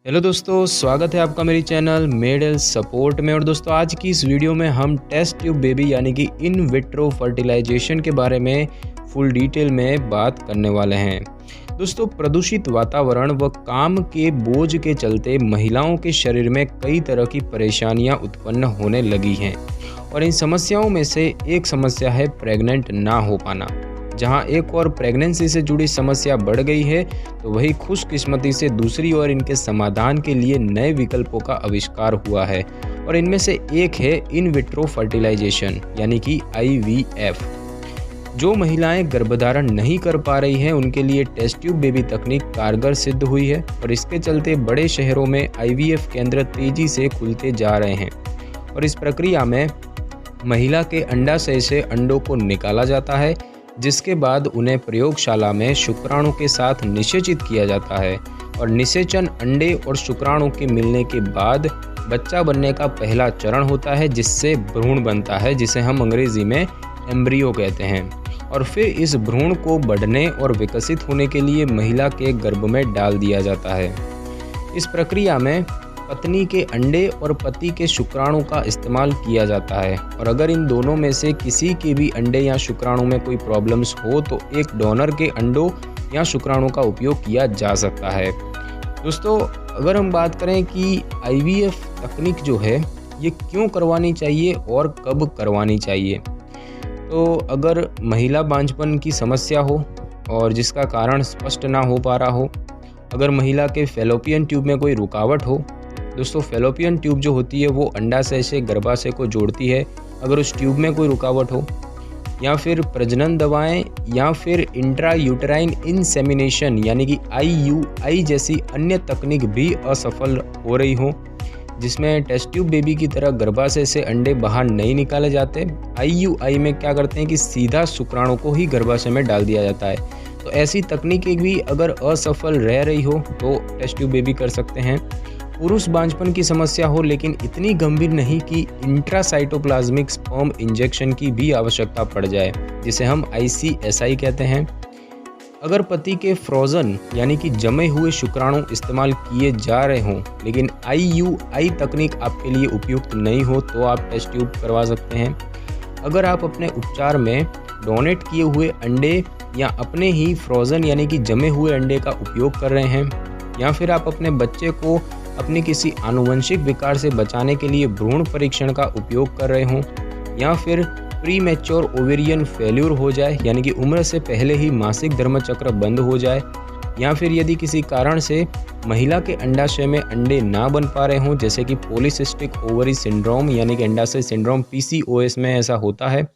Hello दोस्तों, स्वागत है आपका मेरी चैनल मेड हेल्थ सपोर्ट में। और दोस्तों, आज की इस वीडियो में हम टेस्ट ट्यूब बेबी यानी कि इन विट्रो फर्टिलाइजेशन के बारे में फुल डिटेल में बात करने वाले हैं। दोस्तों, प्रदूषित वातावरण व काम के बोझ के चलते महिलाओं के शरीर में कई तरह की परेशानियां उत्पन्न होने लगी हैं और इन समस्याओं में से एक समस्या है प्रेग्नेंट ना हो पाना। जहां एक और प्रेगनेंसी से जुड़ी समस्या बढ़ गई है, तो वही खुशकिस्मती से दूसरी ओर इनके समाधान के लिए नए विकल्पों का आविष्कार हुआ है और इनमें से एक है इन विट्रो फर्टिलाइजेशन यानी कि IVF। जो महिलाएं गर्भधारण नहीं कर पा रही हैं, उनके लिए टेस्ट ट्यूब बेबी तकनीक कारगर सिद्ध हुई है और इसके चलते बड़े शहरों में IVF केंद्र तेजी से खुलते जा रहे हैं। और इस प्रक्रिया में महिला के अंडाशय से अंडों को निकाला जाता है, जिसके बाद उन्हें प्रयोगशाला में शुक्राणु के साथ निषेचित किया जाता है और निषेचन अंडे और शुक्राणु के मिलने के बाद बच्चा बनने का पहला चरण होता है, जिससे भ्रूण बनता है, जिसे हम अंग्रेजी में एम्ब्रियो कहते हैं। और फिर इस भ्रूण को बढ़ने और विकसित होने के लिए महिला के गर्भ में डाल दिया जाता है। इस प्रक्रिया में पत्नी के अंडे और पति के शुक्राणु का इस्तेमाल किया जाता है और अगर इन दोनों में से किसी के भी अंडे या शुक्राणु में कोई प्रॉब्लम्स हो तो एक डोनर के अंडों या शुक्राणु का उपयोग किया जा सकता है। दोस्तों, अगर हम बात करें कि IVF तकनीक जो है ये क्यों करवानी चाहिए और कब करवानी चाहिए, तो अगर महिला बांझपन की समस्या हो और जिसका कारण स्पष्ट ना हो पा रहा हो, अगर महिला के फैलोपियन ट्यूब में कोई रुकावट हो। दोस्तों, फैलोपियन ट्यूब जो होती है वो अंडाशय से गर्भाशय को जोड़ती है। अगर उस ट्यूब में कोई रुकावट हो या फिर प्रजनन दवाएं या फिर इंट्रा यूटेराइन इंसेमिनेशन यानी कि IUI जैसी अन्य तकनीक भी असफल हो रही हो, जिसमें टेस्ट ट्यूब बेबी की तरह गर्भाशय से अंडे बाहर नहीं निकाले जाते। IUI में क्या करते हैं कि सीधा शुक्राणु को ही गर्भाशय में डाल दिया जाता है। तो ऐसी तकनीकें भी अगर असफल रह रही हो तो टेस्ट ट्यूब बेबी कर सकते हैं। पुरुष बांझपन की समस्या हो लेकिन इतनी गंभीर नहीं कि इंट्रासाइटोप्लाज्मिक स्पर्म इंजेक्शन की भी आवश्यकता पड़ जाए, जिसे हम ICSI कहते हैं। अगर पति के फ्रोजन यानी कि जमे हुए शुक्राणु इस्तेमाल किए जा रहे हों लेकिन IUI तकनीक आपके लिए उपयुक्त नहीं हो तो आप टेस्ट ट्यूब करवा सकते हैं। अगर आप अपने उपचार में डोनेट किए हुए अंडे या अपने ही फ्रोजन यानी कि जमे हुए अंडे का उपयोग कर रहे हैं, या फिर आप अपने बच्चे को अपने किसी आनुवंशिक विकार से बचाने के लिए भ्रूण परीक्षण का उपयोग कर रहे हों, या फिर प्रीमेच्योर ओवेरियन फेल्यूर हो जाए यानी कि उम्र से पहले ही मासिक धर्मचक्र बंद हो जाए, या फिर यदि किसी कारण से महिला के अंडाशय में अंडे ना बन पा रहे हों, जैसे कि पॉलीसिस्टिक ओवरी सिंड्रोम यानी कि अंडाशय सिंड्रोम PCOS में ऐसा होता है,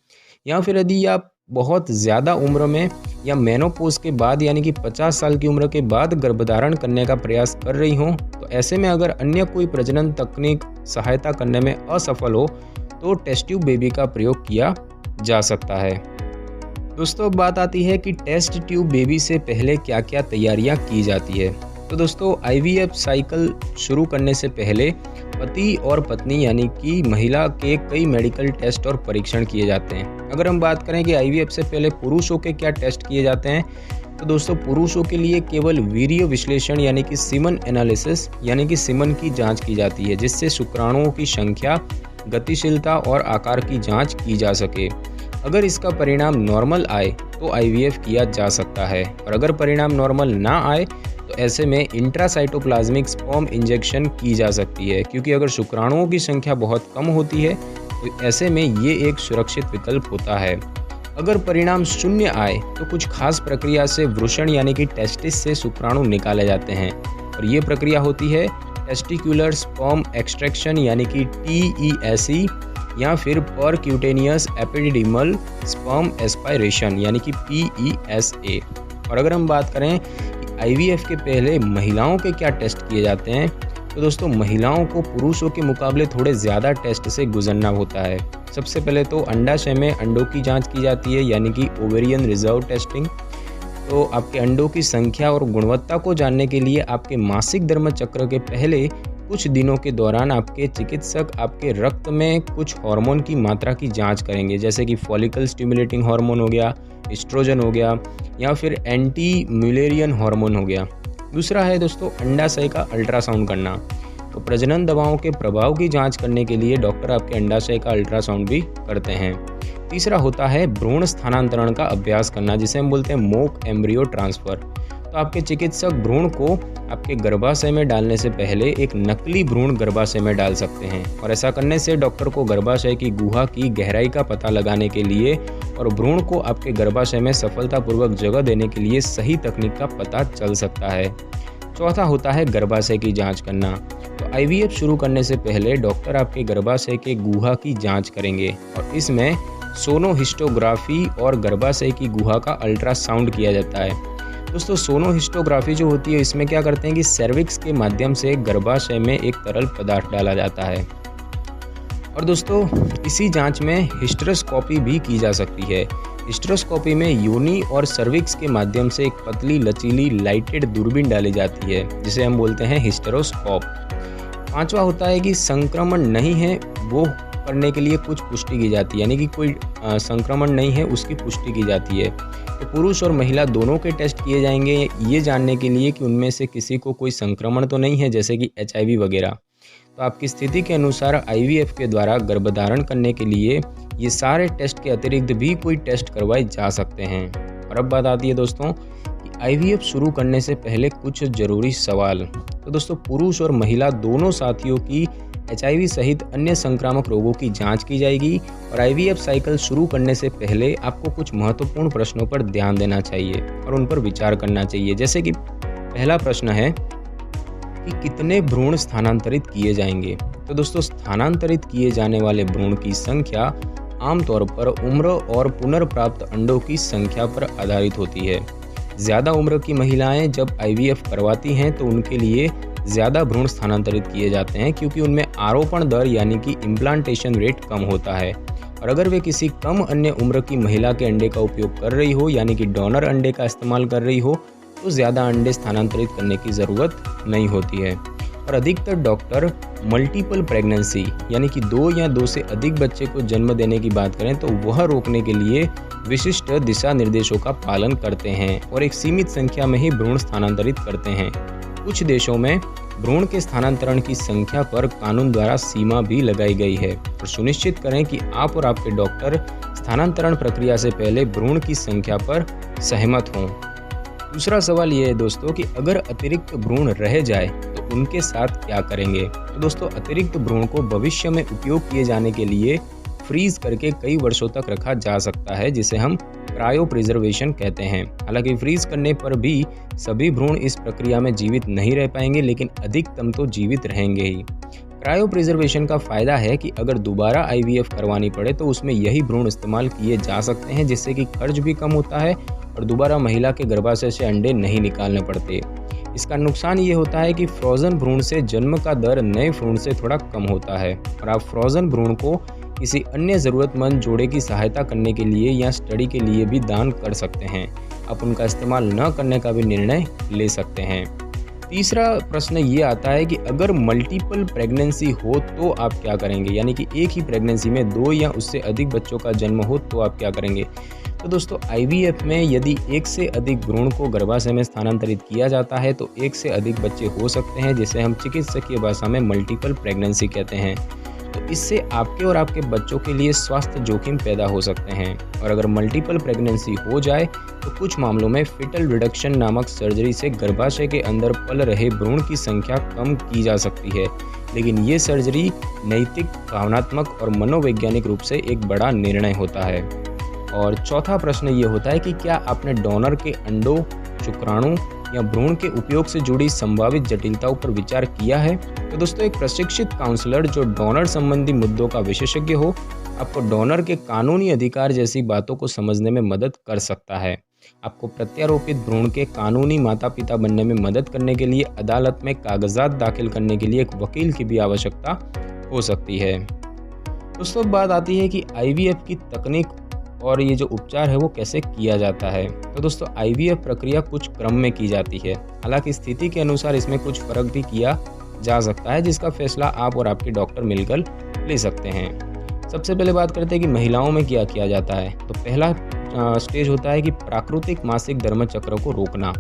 या फिर यदि आप बहुत ज़्यादा उम्र में या मेनोपॉज के बाद यानी कि 50 साल की उम्र के बाद गर्भधारण करने का प्रयास कर रही हों, तो ऐसे में अगर अन्य कोई प्रजनन तकनीक सहायता करने में असफल हो तो टेस्ट ट्यूब बेबी का प्रयोग किया जा सकता है। दोस्तों, बात आती है कि टेस्ट ट्यूब बेबी से पहले क्या क्या तैयारियां की जाती है। तो दोस्तों, IVF साइकिल शुरू करने से पहले पति और पत्नी यानी कि महिला के कई मेडिकल टेस्ट और परीक्षण किए जाते हैं। अगर हम बात करें कि IVF से पहले पुरुषों के क्या टेस्ट किए जाते हैं, तो दोस्तों पुरुषों के लिए केवल वीर्य विश्लेषण यानी कि सीमन एनालिसिस यानी कि सीमन की जांच की जाती है, जिससे शुक्राणुओं की संख्या, गतिशीलता और आकार की जांच की जा सके। अगर इसका परिणाम नॉर्मल आए तो IVF किया जा सकता है और अगर परिणाम नॉर्मल ना आए तो ऐसे में इंट्रासाइटोप्लाज्मिक स्पर्म इंजेक्शन की जा सकती है, क्योंकि अगर शुक्राणुओं की संख्या बहुत कम होती है तो ऐसे में ये एक सुरक्षित विकल्प होता है। अगर परिणाम शून्य आए तो कुछ खास प्रक्रिया से वृषण यानी कि टेस्टिस से शुक्राणु निकाले जाते हैं और ये प्रक्रिया होती है टेस्टिकुलर स्पर्म एक्सट्रैक्शन यानी कि TESE या फिर परक्यूटेनियस एपिडिडिमल स्पर्म एस्पायरेशन यानी कि PESA। और अगर हम बात करें IVF के पहले महिलाओं के क्या टेस्ट किए जाते हैं, तो दोस्तों महिलाओं को पुरुषों के मुकाबले थोड़े ज़्यादा टेस्ट से गुजरना होता है। सबसे पहले तो अंडाशय में अंडों की जांच की जाती है यानी कि ओवेरियन रिजर्व टेस्टिंग। तो आपके अंडों की संख्या और गुणवत्ता को जानने के लिए आपके मासिक धर्म चक्र के पहले कुछ दिनों के दौरान आपके चिकित्सक आपके रक्त में कुछ हार्मोन की मात्रा की जांच करेंगे, जैसे कि फॉलिकल स्टिमुलेटिंग हार्मोन हो गया, एस्ट्रोजन हो गया या फिर एंटी म्यूलेरियन हार्मोन हो गया। दूसरा है दोस्तों अंडाशय का अल्ट्रासाउंड करना। तो प्रजनन दवाओं के प्रभाव की जांच करने के लिए डॉक्टर आपके अंडाशय का अल्ट्रासाउंड भी करते हैं। तीसरा होता है भ्रूण स्थानांतरण का अभ्यास करना, जिसे हम बोलते हैं मॉक एम्ब्रियो ट्रांसफ़र। तो आपके चिकित्सक भ्रूण को आपके गर्भाशय में डालने से पहले एक नकली भ्रूण गर्भाशय में डाल सकते हैं, और ऐसा करने से डॉक्टर को गर्भाशय की गुहा की गहराई का पता लगाने के लिए और भ्रूण को आपके गर्भाशय में सफलतापूर्वक जगह देने के लिए सही तकनीक का पता चल सकता है। चौथा होता है गर्भाशय की जांच करना। तो आईवीएफ शुरू करने से पहले डॉक्टर आपके गर्भाशय के गुहा की जांच करेंगे, और इसमें सोनोहिस्टोग्राफी और गर्भाशय की गुहा का अल्ट्रासाउंड किया जाता है। दोस्तों सोनोहिस्टोग्राफी जो होती है, इसमें क्या करते हैं कि सर्विक्स के माध्यम से गर्भाशय में एक तरल पदार्थ डाला जाता है, और दोस्तों इसी जांच में हिस्टेरोस्कोपी भी की जा सकती है। हिस्टेरोस्कोपी में योनि और सर्विक्स के माध्यम से एक पतली लचीली लाइटेड दूरबीन डाली जाती है, जिसे हम बोलते हैं हिस्टेरोस्कोप। पांचवा होता है कि संक्रमण नहीं है वो करने के लिए कुछ पुष्टि की जाती है, यानी कि कोई संक्रमण नहीं है उसकी पुष्टि की जाती है। तो पुरुष और महिला दोनों के टेस्ट किए जाएंगे ये जानने के लिए कि उनमें से किसी को कोई संक्रमण तो नहीं है, जैसे कि HIV वगैरह। तो आपकी स्थिति के अनुसार आईवीएफ के द्वारा गर्भधारण करने के लिए ये सारे टेस्ट के अतिरिक्त भी कोई टेस्ट करवाए जा सकते हैं। और अब बात आती है दोस्तों कि आईवीएफ शुरू करने से पहले कुछ ज़रूरी सवाल। तो दोस्तों पुरुष और महिला दोनों साथियों की HIV सहित अन्य संक्रामक रोगों की जांच की जाएगी, और आईवीएफ साइकिल शुरू करने से पहले आपको कुछ महत्वपूर्ण प्रश्नों पर ध्यान देना चाहिए और उन पर विचार करना चाहिए। जैसे कि पहला प्रश्न है कि कितने भ्रूण स्थानांतरित किए जाएंगे। तो दोस्तों स्थानांतरित किए जाने वाले भ्रूण की संख्या आमतौर पर उम्र और पुनर्प्राप्त अंडों की संख्या पर आधारित होती है। ज़्यादा उम्र की महिलाएं जब आईवीएफ करवाती हैं तो उनके लिए ज़्यादा भ्रूण स्थानांतरित किए जाते हैं, क्योंकि उनमें आरोपण दर यानी कि इम्प्लांटेशन रेट कम होता है। और अगर वे किसी कम अन्य उम्र की महिला के अंडे का उपयोग कर रही हो, यानी कि डोनर अंडे का इस्तेमाल कर रही हो, तो ज़्यादा अंडे स्थानांतरित करने की ज़रूरत नहीं होती है। और अधिकतर डॉक्टर मल्टीपल प्रेगनेंसी यानी कि 2 या 2 से अधिक बच्चे को जन्म देने की बात करें तो वह रोकने के लिए विशिष्ट दिशा निर्देशों का पालन करते हैं और एक सीमित संख्या में ही भ्रूण स्थानांतरित करते हैं। कुछ देशों में भ्रूण के स्थानांतरण की संख्या पर कानून द्वारा सीमा भी लगाई गई है, और सुनिश्चित करें कि आप और आपके डॉक्टर स्थानांतरण प्रक्रिया से पहले भ्रूण की संख्या पर सहमत हों। दूसरा सवाल ये है दोस्तों कि अगर अतिरिक्त भ्रूण रह जाए तो उनके साथ क्या करेंगे। तो दोस्तों अतिरिक्त भ्रूण को भविष्य में उपयोग किए जाने के लिए फ्रीज करके कई वर्षों तक रखा जा सकता है, जिसे हम क्रायो प्रिजर्वेशन कहते हैं। हालांकि फ्रीज करने पर भी सभी भ्रूण इस प्रक्रिया में जीवित नहीं रह पाएंगे, लेकिन अधिकतम तो जीवित रहेंगे ही। क्रायो प्रिजर्वेशन का फ़ायदा है कि अगर दोबारा आईवीएफ करवानी पड़े तो उसमें यही भ्रूण इस्तेमाल किए जा सकते हैं, जिससे कि खर्च भी कम होता है और दोबारा महिला के गर्भाशय से अंडे नहीं निकालने पड़ते। इसका नुकसान ये होता है कि फ्रोज़न भ्रूण से जन्म का दर नए भ्रूण से थोड़ा कम होता है, और आप फ्रोज़न भ्रूण को किसी अन्य ज़रूरतमंद जोड़े की सहायता करने के लिए या स्टडी के लिए भी दान कर सकते हैं। आप उनका इस्तेमाल न करने का भी निर्णय ले सकते हैं। तीसरा प्रश्न ये आता है कि अगर मल्टीपल प्रेगनेंसी हो तो आप क्या करेंगे, यानी कि एक ही प्रेगनेंसी में 2 या उससे अधिक बच्चों का जन्म हो तो आप क्या करेंगे। तो दोस्तों आईवीएफ में यदि एक से अधिक भ्रूण को गर्भाशय में स्थानांतरित किया जाता है तो एक से अधिक बच्चे हो सकते हैं, जिसे हम चिकित्सकीय भाषा में मल्टीपल प्रेगनेंसी कहते हैं। तो इससे आपके और आपके बच्चों के लिए स्वास्थ्य जोखिम पैदा हो सकते हैं, और अगर मल्टीपल प्रेगनेंसी हो जाए तो कुछ मामलों में फिटल रिडक्शन नामक सर्जरी से गर्भाशय के अंदर पल रहे भ्रूण की संख्या कम की जा सकती है, लेकिन ये सर्जरी नैतिक, भावनात्मक और मनोवैज्ञानिक रूप से एक बड़ा निर्णय होता है। और चौथा प्रश्न ये होता है कि क्या आपने डोनर के अंडों, शुक्राणु या भ्रूण के उपयोग से जुड़ी संभावित जटिलताओं पर विचार किया है। तो दोस्तों एक प्रशिक्षित काउंसलर जो डोनर संबंधी मुद्दों का विशेषज्ञ हो आपको डोनर के कानूनी अधिकार जैसी बातों को समझने में मदद कर सकता है। आपको प्रत्यारोपित भ्रूण के कानूनी माता पिता बनने में मदद करने के लिए अदालत में कागजात दाखिल करने के लिए एक वकील की भी आवश्यकता हो सकती है। दोस्तों बात आती है कि आईवीएफ की तकनीक और ये जो उपचार है वो कैसे किया जाता है। तो दोस्तों आईवीएफ प्रक्रिया कुछ क्रम में की जाती है, हालांकि स्थिति के अनुसार इसमें कुछ फर्क भी किया जा सकता है, जिसका फैसला आप और आपके डॉक्टर मिलकर ले सकते हैं। सबसे पहले बात करते हैं कि महिलाओं में क्या किया जाता है। तो पहला स्टेज होता है कि प्राकृतिक मासिक धर्म चक्र को रोकना।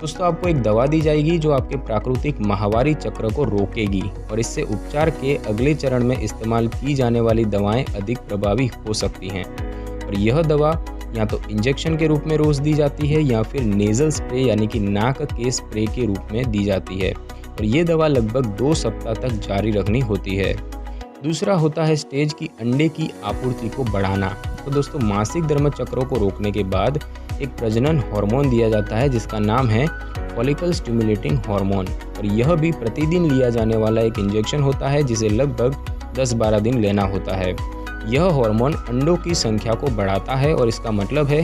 दोस्तों आपको एक दवा दी जाएगी जो आपके प्राकृतिक माहवारी चक्र को रोकेगी और इससे उपचार के अगले चरण में इस्तेमाल की जाने वाली दवाएं अधिक प्रभावी हो सकती हैं। और यह दवा या तो इंजेक्शन के रूप में रोज दी जाती है या फिर नेज़ल स्प्रे यानी कि नाक के स्प्रे के रूप में दी जाती है और ये दवा लगभग 2 सप्ताह तक जारी रखनी होती है। दूसरा होता है स्टेज की अंडे की आपूर्ति को बढ़ाना। तो दोस्तों मासिक धर्म चक्रों को रोकने के बाद एक प्रजनन हार्मोन दिया जाता है जिसका नाम है फॉलिकल स्टिमुलेटिंग हार्मोन और यह भी प्रतिदिन लिया जाने वाला एक इंजेक्शन होता है जिसे लगभग 10-12 दिन लेना होता है। यह हार्मोन अंडों की संख्या को बढ़ाता है और इसका मतलब है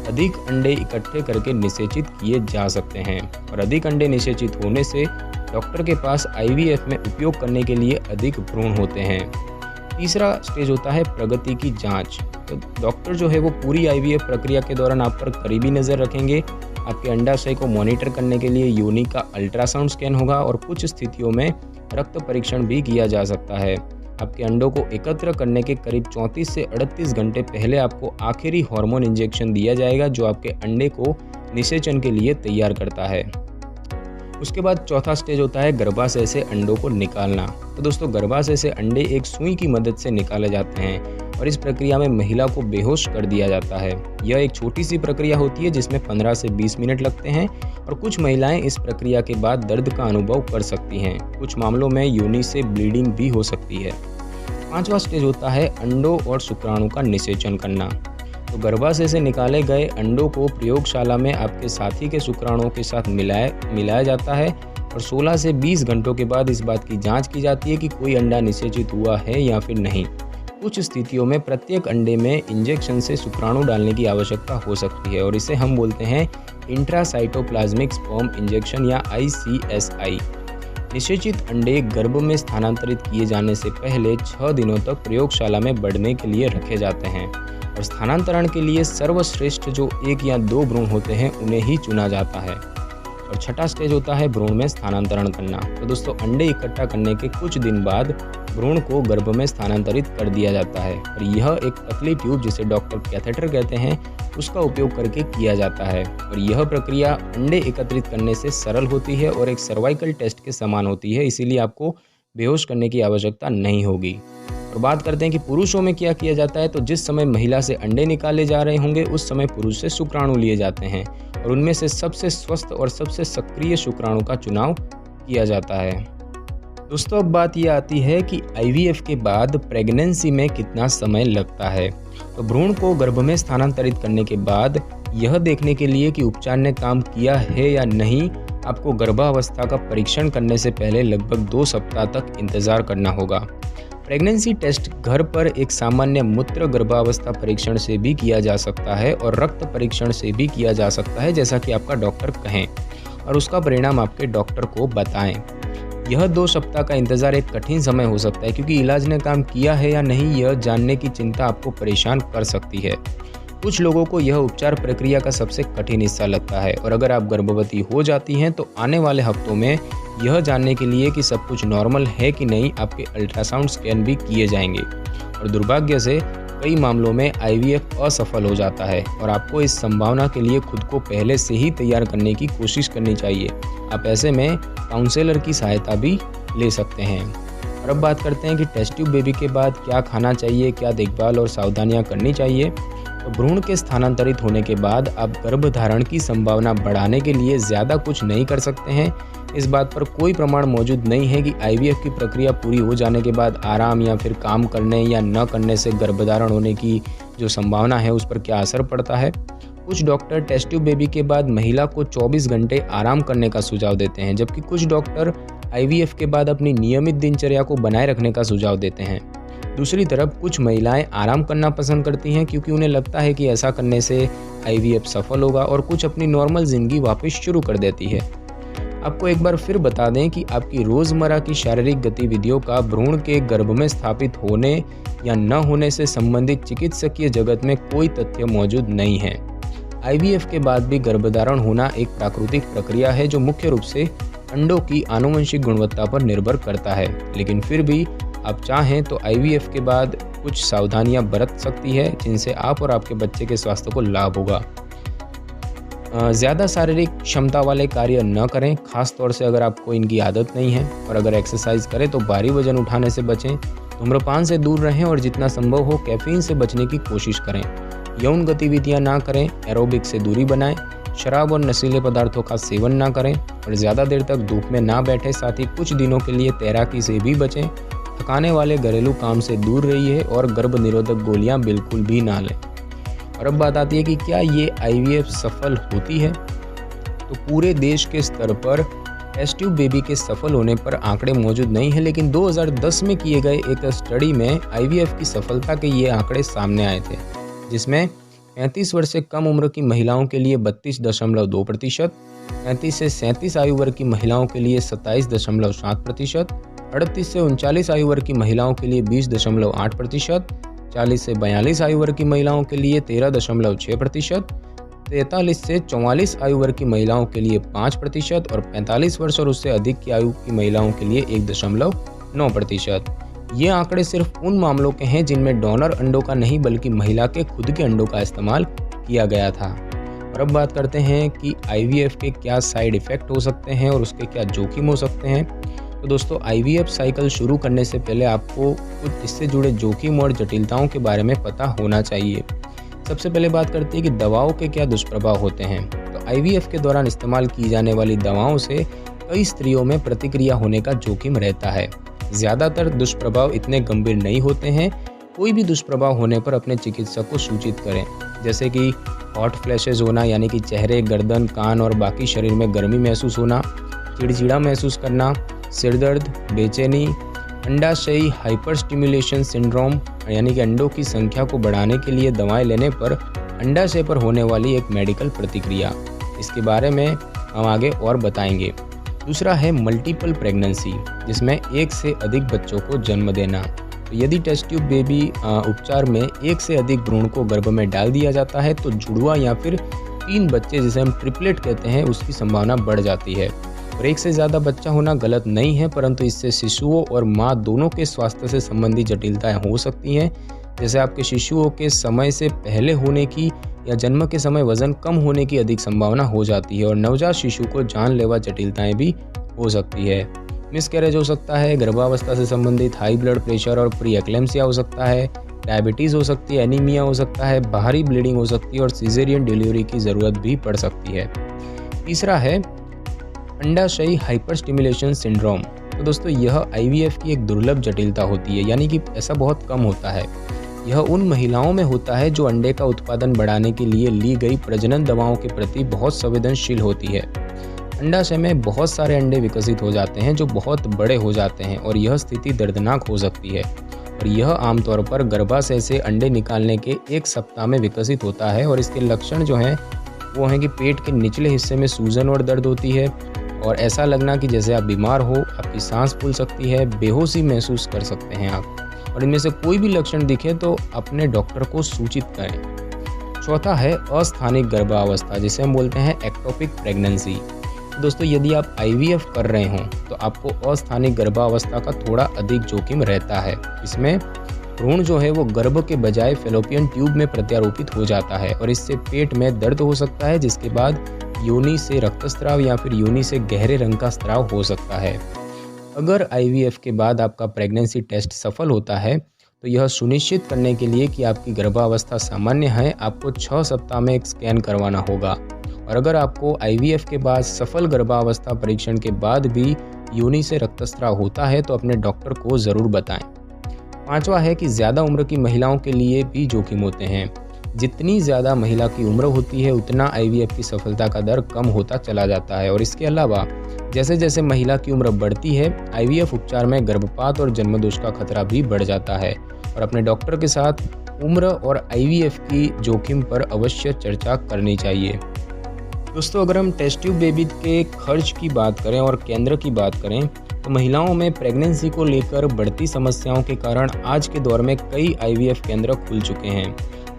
अधिक अंडे इकट्ठे करके निषेचित किए जा सकते हैं और अधिक अंडे निषेचित होने से डॉक्टर के पास IVF में उपयोग करने के लिए अधिक भ्रूण होते हैं। तीसरा स्टेज होता है प्रगति की जांच। तो डॉक्टर जो है वो पूरी IVF प्रक्रिया के दौरान आप पर करीबी नज़र रखेंगे। आपके अंडाशय को मॉनिटर करने के लिए योनि का अल्ट्रासाउंड स्कैन होगा और कुछ स्थितियों में रक्त परीक्षण भी किया जा सकता है। आपके अंडों को एकत्र करने के करीब 34 से 38 घंटे पहले आपको आखिरी हार्मोन इंजेक्शन दिया जाएगा जो आपके अंडे को निषेचन के लिए तैयार करता है। उसके बाद चौथा स्टेज होता है गर्भाशय से अंडों को निकालना। तो दोस्तों गर्भाशय से अंडे एक सुई की मदद से निकाले जाते हैं और इस प्रक्रिया में महिला को बेहोश कर दिया जाता है। यह एक छोटी सी प्रक्रिया होती है जिसमें 15 से 20 मिनट लगते हैं और कुछ महिलाएं इस प्रक्रिया के बाद दर्द का अनुभव कर सकती हैं। कुछ मामलों में योनि से ब्लीडिंग भी हो सकती है। पांचवा स्टेज होता है अंडों और शुक्राणु का निषेचन करना। तो गर्भाशय से निकाले गए अंडों को प्रयोगशाला में आपके साथी के शुक्राणुओं के साथ मिलाया जाता है और 16 से 20 घंटों के बाद इस बात की जांच की जाती है कि कोई अंडा निषेचित हुआ है या फिर नहीं। कुछ स्थितियों में प्रत्येक अंडे में इंजेक्शन से शुक्राणु डालने की आवश्यकता हो सकती है और इसे हम बोलते हैं इंट्रासाइटोप्लाज्मिक स्पर्म इंजेक्शन या ICSI। निषेचित अंडे गर्भ में स्थानांतरित किए जाने से पहले 6 दिनों तक प्रयोगशाला में बढ़ने के लिए रखे जाते हैं और स्थानांतरण के लिए सर्वश्रेष्ठ जो 1 या 2 भ्रूण होते हैं उन्हें ही चुना जाता है। और छठा स्टेज होता है भ्रूण में स्थानांतरण करना। तो दोस्तों अंडे इकट्ठा करने के कुछ दिन बाद भ्रूण को गर्भ में स्थानांतरित कर दिया जाता है और यह एक पतली ट्यूब जिसे डॉक्टर कैथेटर कहते हैं उसका उपयोग करके किया जाता है और यह प्रक्रिया अंडे एकत्रित करने से सरल होती है और एक सर्वाइकल टेस्ट के समान होती है, इसीलिए आपको बेहोश करने की आवश्यकता नहीं होगी। और बात करते हैं कि पुरुषों में क्या किया जाता है। तो जिस समय महिला से अंडे निकाले जा रहे होंगे उस समय पुरुष से शुक्राणु लिए जाते हैं और उनमें से सबसे स्वस्थ और सबसे सक्रिय शुक्राणु का चुनाव किया जाता है। दोस्तों अब बात यह आती है कि IVF के बाद प्रेगनेंसी में कितना समय लगता है। तो भ्रूण को गर्भ में स्थानांतरित करने के बाद यह देखने के लिए कि उपचार ने काम किया है या नहीं, आपको गर्भावस्था का परीक्षण करने से पहले लगभग 2 सप्ताह तक इंतजार करना होगा। प्रेगनेंसी टेस्ट घर पर एक सामान्य मूत्र गर्भावस्था परीक्षण से भी किया जा सकता है और रक्त परीक्षण से भी किया जा सकता है, जैसा कि आपका डॉक्टर कहें, और उसका परिणाम आपके डॉक्टर को बताएं। यह 2 सप्ताह का इंतजार एक कठिन समय हो सकता है क्योंकि इलाज ने काम किया है या नहीं यह जानने की चिंता आपको परेशान कर सकती है। कुछ लोगों को यह उपचार प्रक्रिया का सबसे कठिन हिस्सा लगता है और अगर आप गर्भवती हो जाती हैं तो आने वाले हफ्तों में यह जानने के लिए कि सब कुछ नॉर्मल है कि नहीं आपके अल्ट्रासाउंड स्कैन भी किए जाएंगे। और दुर्भाग्य से कई मामलों में IVF असफल हो जाता है और आपको इस संभावना के लिए खुद को पहले से ही तैयार करने की कोशिश करनी चाहिए। आप ऐसे में काउंसलर की सहायता भी ले सकते हैं। और अब बात करते हैं कि टेस्ट ट्यूब बेबी के बाद क्या खाना चाहिए, क्या देखभाल और सावधानियां करनी चाहिए। तो भ्रूण के स्थानांतरित होने के बाद आप गर्भधारण की संभावना बढ़ाने के लिए ज़्यादा कुछ नहीं कर सकते हैं। इस बात पर कोई प्रमाण मौजूद नहीं है कि IVF की प्रक्रिया पूरी हो जाने के बाद आराम या फिर काम करने या न करने से गर्भधारण होने की जो संभावना है उस पर क्या असर पड़ता है। कुछ डॉक्टर टेस्ट ट्यूब बेबी के बाद महिला को 24 घंटे आराम करने का सुझाव देते हैं, जबकि कुछ डॉक्टर IVF के बाद अपनी नियमित दिनचर्या को बनाए रखने का सुझाव देते हैं। दूसरी तरफ कुछ महिलाएं आराम करना पसंद करती हैं क्योंकि उन्हें लगता है कि ऐसा करने से IVF सफल होगा और कुछ अपनी नॉर्मल ज़िंदगी वापस शुरू कर देती है। आपको एक बार फिर बता दें कि आपकी रोज़मर्रा की शारीरिक गतिविधियों का भ्रूण के गर्भ में स्थापित होने या न होने से संबंधित चिकित्सकीय जगत में कोई तथ्य मौजूद नहीं है। IVF के बाद भी गर्भधारण होना एक प्राकृतिक प्रक्रिया है जो मुख्य रूप से अंडों की आनुवंशिक गुणवत्ता पर निर्भर करता है, लेकिन फिर भी आप चाहें तो IVF के बाद कुछ सावधानियां बरत सकती है जिनसे आप और आपके बच्चे के स्वास्थ्य को लाभ होगा। ज़्यादा शारीरिक क्षमता वाले कार्य न करें, खास तौर से अगर आपको इनकी आदत नहीं है। और अगर एक्सरसाइज करें तो भारी वजन उठाने से बचें। धूम्रपान से दूर रहें और जितना संभव हो कैफीन से बचने की कोशिश करें। यौन गतिविधियां ना करें, एरोबिक से दूरी बनाएं, शराब और नशीले पदार्थों का सेवन ना करें और ज़्यादा देर तक धूप में ना बैठे। साथ ही कुछ दिनों के लिए तैराकी से भी बचें। थकाने वाले घरेलू काम से दूर रहिए और गर्भ निरोधक गोलियां बिल्कुल भी ना लें। और अब बात आती है कि क्या ये IVF सफल होती है? तो पूरे देश के स्तर पर टेस्ट ट्यूब बेबी के सफल होने पर आंकड़े मौजूद नहीं हैं, लेकिन 2010 में किए गए एक स्टडी में IVF की सफलता के ये आंकड़े सामने आए थे, जिसमें 35 वर्ष से कम उम्र की महिलाओं के लिए 32.2%, 35 से 37 आयु वर्ग की महिलाओं के लिए 27.7%, 38 से 39 आयु वर्ग की महिलाओं के लिए 20.8%, 40 से 42 आयु वर्ग की महिलाओं के लिए 13.6%, 43 से 44 आयु वर्ग की महिलाओं के लिए 5% और 45 वर्ष और उससे अधिक की आयु की महिलाओं के लिए 1.9%। ये आंकड़े सिर्फ उन मामलों के हैं जिनमें डोनर अंडों का नहीं बल्कि महिला के खुद के अंडों का इस्तेमाल किया गया था। और अब बात करते हैं कि IVF के क्या साइड इफ़ेक्ट हो सकते हैं और उसके क्या जोखिम हो सकते हैं। तो दोस्तों, IVF साइकिल शुरू करने से पहले आपको कुछ इससे जुड़े जोखिम और जटिलताओं के बारे में पता होना चाहिए। सबसे पहले बात करते हैं कि दवाओं के क्या दुष्प्रभाव होते हैं। तो IVF के दौरान इस्तेमाल की जाने वाली दवाओं से कई स्त्रियों में प्रतिक्रिया होने का जोखिम रहता है। ज़्यादातर दुष्प्रभाव इतने गंभीर नहीं होते हैं। कोई भी दुष्प्रभाव होने पर अपने चिकित्सक को सूचित करें, जैसे कि हॉट फ्लैशेज होना यानी कि चेहरे, गर्दन, कान और बाकी शरीर में गर्मी महसूस होना, चिड़चिड़ा महसूस करना, सिरदर्द, बेचैनी, अंडाशयी हाइपर स्टिमुलेशन सिंड्रोम यानी कि अंडों की संख्या को बढ़ाने के लिए दवाएं लेने पर अंडाशय पर होने वाली एक मेडिकल प्रतिक्रिया। इसके बारे में हम आगे और बताएंगे। दूसरा है मल्टीपल प्रेगनेंसी, जिसमें एक से अधिक बच्चों को जन्म देना। तो यदि टेस्ट ट्यूब बेबी उपचार में एक से अधिक भ्रूण को गर्भ में डाल दिया जाता है तो जुड़वा या फिर 3 बच्चे, जिसे हम ट्रिपलेट कहते हैं, उसकी संभावना बढ़ जाती है। और एक से ज़्यादा बच्चा होना गलत नहीं है, परंतु इससे शिशुओं और माँ दोनों के स्वास्थ्य से संबंधित जटिलताएं हो सकती हैं, जैसे आपके शिशुओं के समय से पहले होने की या जन्म के समय वजन कम होने की अधिक संभावना हो जाती है और नवजात शिशु को जानलेवा जटिलताएं भी हो सकती है। मिसकैरेज हो सकता है, गर्भावस्था से संबंधित हाई ब्लड प्रेशर और प्री एक्लेम्सिया हो सकता है, डायबिटीज़ हो सकती है, एनीमिया हो सकता है, बाहरी ब्लीडिंग हो सकती है और सिजेरियन डिलीवरी की ज़रूरत भी पड़ सकती है। तीसरा है अंडाशयी हाइपर स्टिमुलेशन सिंड्रोम। तो दोस्तों, यह IVF की एक दुर्लभ जटिलता होती है, यानी कि ऐसा बहुत कम होता है। यह उन महिलाओं में होता है जो अंडे का उत्पादन बढ़ाने के लिए ली गई प्रजनन दवाओं के प्रति बहुत संवेदनशील होती है। अंडाशय में बहुत सारे अंडे विकसित हो जाते हैं जो बहुत बड़े हो जाते हैं और यह स्थिति दर्दनाक हो सकती है। और यह आमतौर पर गर्भाशय से अंडे निकालने के 1 सप्ताह में विकसित होता है और इसके लक्षण जो हैं वो हैं कि पेट के निचले हिस्से में सूजन और दर्द होती है और ऐसा लगना कि जैसे आप बीमार हो, आपकी सांस फूल सकती है, बेहोशी महसूस कर सकते हैं आप। और इनमें से कोई भी लक्षण दिखे तो अपने डॉक्टर को सूचित करें। चौथा है अस्थानिक गर्भावस्था, जिसे हम बोलते हैं एक्टोपिक प्रेगनेंसी। दोस्तों, यदि आप IVF कर रहे हों तो आपको अस्थानिक गर्भावस्था का थोड़ा अधिक जोखिम रहता है। इसमें भ्रूण जो है वो गर्भ के बजाय फेलोपियन ट्यूब में प्रत्यारोपित हो जाता है और इससे पेट में दर्द हो सकता है, जिसके बाद योनि से रक्तस्राव या फिर योनि से गहरे रंग का स्राव हो सकता है। अगर IVF के बाद आपका प्रेगनेंसी टेस्ट सफल होता है तो यह सुनिश्चित करने के लिए कि आपकी गर्भावस्था सामान्य है, आपको 6 सप्ताह में एक स्कैन करवाना होगा। और अगर आपको IVF के बाद सफल गर्भावस्था परीक्षण के बाद भी योनि से रक्तस्राव होता है तो अपने डॉक्टर को ज़रूर बताएं। पांचवा है कि ज़्यादा उम्र की महिलाओं के लिए भी जोखिम होते हैं। जितनी ज़्यादा महिला की उम्र होती है उतना IVF की सफलता का दर कम होता चला जाता है। और इसके अलावा जैसे जैसे महिला की उम्र बढ़ती है IVF उपचार में गर्भपात और जन्मदोष का खतरा भी बढ़ जाता है। और अपने डॉक्टर के साथ उम्र और IVF की जोखिम पर अवश्य चर्चा करनी चाहिए। दोस्तों, अगर हम टेस्ट ट्यूब बेबी के खर्च की बात करें और केंद्र की बात करें तो महिलाओं में प्रेगनेंसी को लेकर बढ़ती समस्याओं के कारण आज के दौर में कई IVF केंद्र खुल चुके हैं।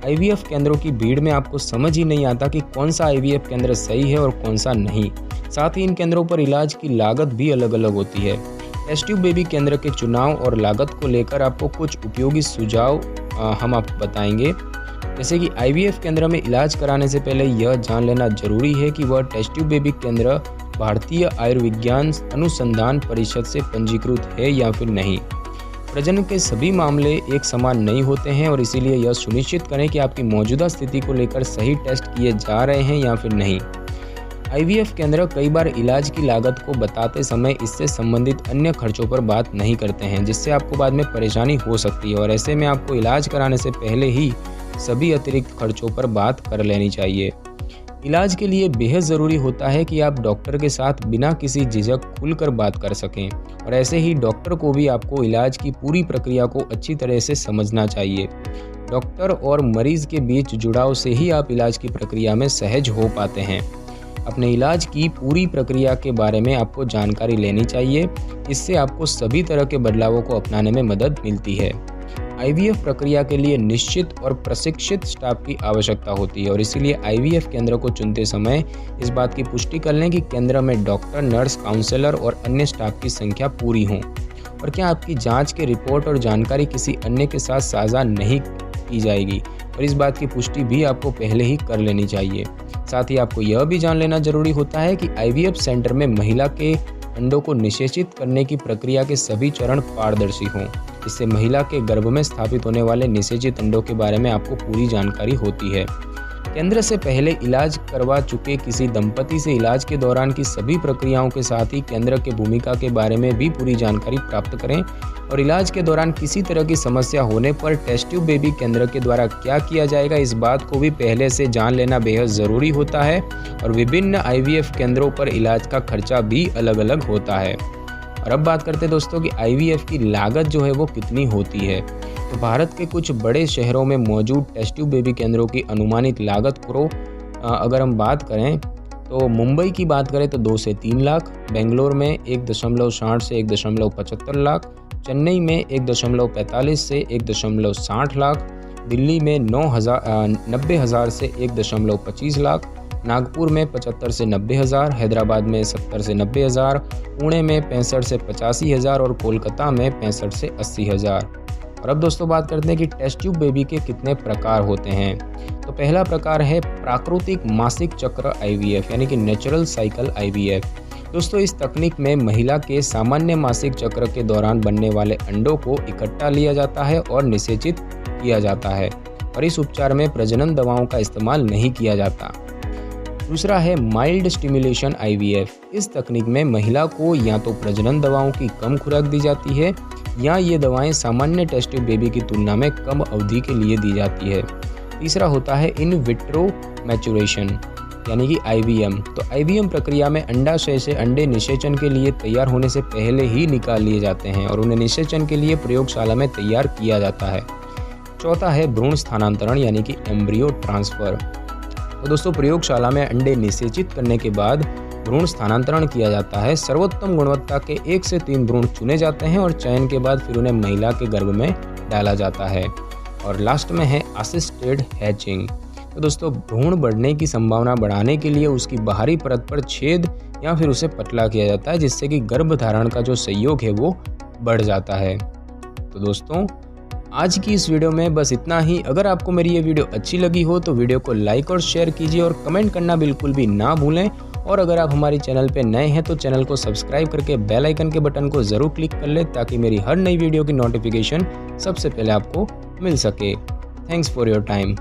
IVF केंद्रों की भीड़ में आपको समझ ही नहीं आता कि कौन सा IVF केंद्र सही है और कौन सा नहीं। साथ ही इन केंद्रों पर इलाज की लागत भी अलग अलग होती है। टेस्ट ट्यूब बेबी केंद्र के चुनाव और लागत को लेकर आपको कुछ उपयोगी सुझाव हम आपको बताएंगे। जैसे कि IVF केंद्र में इलाज कराने से पहले यह जान लेना जरूरी है कि वह टेस्ट ट्यूब बेबी केंद्र भारतीय आयुर्विज्ञान अनुसंधान परिषद से पंजीकृत है या फिर नहीं। प्रजनन के सभी मामले एक समान नहीं होते हैं और इसीलिए यह सुनिश्चित करें कि आपकी मौजूदा स्थिति को लेकर सही टेस्ट किए जा रहे हैं या फिर नहीं। IVF केंद्र कई बार इलाज की लागत को बताते समय इससे संबंधित अन्य खर्चों पर बात नहीं करते हैं, जिससे आपको बाद में परेशानी हो सकती है और ऐसे में आपको इलाज कराने से पहले ही सभी अतिरिक्त खर्चों पर बात कर लेनी चाहिए। इलाज के लिए बेहद ज़रूरी होता है कि आप डॉक्टर के साथ बिना किसी झिझक खुलकर बात कर सकें और ऐसे ही डॉक्टर को भी आपको इलाज की पूरी प्रक्रिया को अच्छी तरह से समझना चाहिए। डॉक्टर और मरीज के बीच जुड़ाव से ही आप इलाज की प्रक्रिया में सहज हो पाते हैं। अपने इलाज की पूरी प्रक्रिया के बारे में आपको जानकारी लेनी चाहिए, इससे आपको सभी तरह के बदलावों को अपनाने में मदद मिलती है। IVF प्रक्रिया के लिए निश्चित और प्रशिक्षित स्टाफ की आवश्यकता होती है और इसीलिए IVF केंद्र को चुनते समय इस बात की पुष्टि कर लें कि केंद्र में डॉक्टर, नर्स, काउंसलर और अन्य स्टाफ की संख्या पूरी हो और क्या आपकी जांच के रिपोर्ट और जानकारी किसी अन्य के साथ साझा नहीं की जाएगी और इस बात की पुष्टि भी आपको पहले ही कर लेनी चाहिए। साथ ही आपको यह भी जान लेना जरूरी होता है कि IVF सेंटर में महिला के अंडों को निषेचित करने की प्रक्रिया के सभी चरण पारदर्शी हों। इससे महिला के गर्भ में स्थापित होने वाले निषेचित अंडों के बारे में आपको पूरी जानकारी होती है। केंद्र से पहले इलाज करवा चुके किसी दंपति से इलाज के दौरान की सभी प्रक्रियाओं के साथ ही केंद्र के भूमिका के बारे में भी पूरी जानकारी प्राप्त करें और इलाज के दौरान किसी तरह की समस्या होने पर टेस्ट ट्यूब बेबी केंद्र के द्वारा क्या किया जाएगा, इस बात को भी पहले से जान लेना बेहद ज़रूरी होता है और विभिन्न IVF केंद्रों पर इलाज का खर्चा भी अलग अलग होता है। और अब बात करते हैं दोस्तों कि IVF की लागत जो है वो कितनी होती है। तो भारत के कुछ बड़े शहरों में मौजूद टेस्ट ट्यूब बेबी केंद्रों की अनुमानित लागत को अगर हम बात करें तो मुंबई की बात करें तो 2 से 3 लाख, बेंगलोर में 1.60 से 1.75 लाख, चेन्नई में 1.45 से 1.60 लाख, दिल्ली में 90,000 से 1.25 लाख, नागपुर में 75 से 90 हज़ार, हैदराबाद में 70 से 90 हज़ार, पुणे में 65 से 85 हज़ार और कोलकाता में 65 से 80 हज़ार। और अब दोस्तों बात करते हैं कि टेस्ट ट्यूब बेबी के कितने प्रकार होते हैं। तो पहला प्रकार है प्राकृतिक मासिक चक्र IVF यानी कि नेचुरल साइकिल IVF। दोस्तों इस तकनीक में महिला के सामान्य मासिक चक्र के दौरान बनने वाले अंडों को इकट्ठा लिया जाता है और निषेचित किया जाता है और इस उपचार में प्रजनन दवाओं का इस्तेमाल नहीं किया जाता। दूसरा है माइल्ड स्टिमुलेशन IVF। इस तकनीक में महिला को या तो प्रजनन दवाओं की कम खुराक दी जाती है या ये दवाएं सामान्य टेस्ट ट्यूब बेबी की तुलना में कम अवधि के लिए दी जाती है। तीसरा होता है इन विट्रो मैचुरेशन यानी कि IVM। तो IVM प्रक्रिया में अंडाशय से अंडे निषेचन के लिए तैयार होने से पहले ही निकाल लिए जाते हैं और उन्हें निषेचन के लिए प्रयोगशाला में तैयार किया जाता है। चौथा है भ्रूण स्थानांतरण यानी कि एम्ब्रियो ट्रांसफर। तो दोस्तों प्रयोगशाला में अंडे निषेचित करने के बाद भ्रूण स्थानांतरण किया जाता है। सर्वोत्तम गुणवत्ता के 1 से 3 भ्रूण चुने जाते हैं और चयन के बाद फिर उन्हें महिला के गर्भ में डाला जाता है। और लास्ट में है असिस्टेड हैचिंग। तो दोस्तों भ्रूण बढ़ने की संभावना बढ़ाने के लिए उसकी बाहरी परत पर छेद या फिर उसे पतला किया जाता है, जिससे कि गर्भधारण का जो सहयोग है वो बढ़ जाता है। तो दोस्तों आज की इस वीडियो में बस इतना ही। अगर आपको मेरी ये वीडियो अच्छी लगी हो तो वीडियो को लाइक और शेयर कीजिए और कमेंट करना बिल्कुल भी ना भूलें। और अगर आप हमारे चैनल पे नए हैं तो चैनल को सब्सक्राइब करके बेल आइकन के बटन को ज़रूर क्लिक कर ले ताकि मेरी हर नई वीडियो की नोटिफिकेशन सबसे पहले आपको मिल सके। Thanks for your time.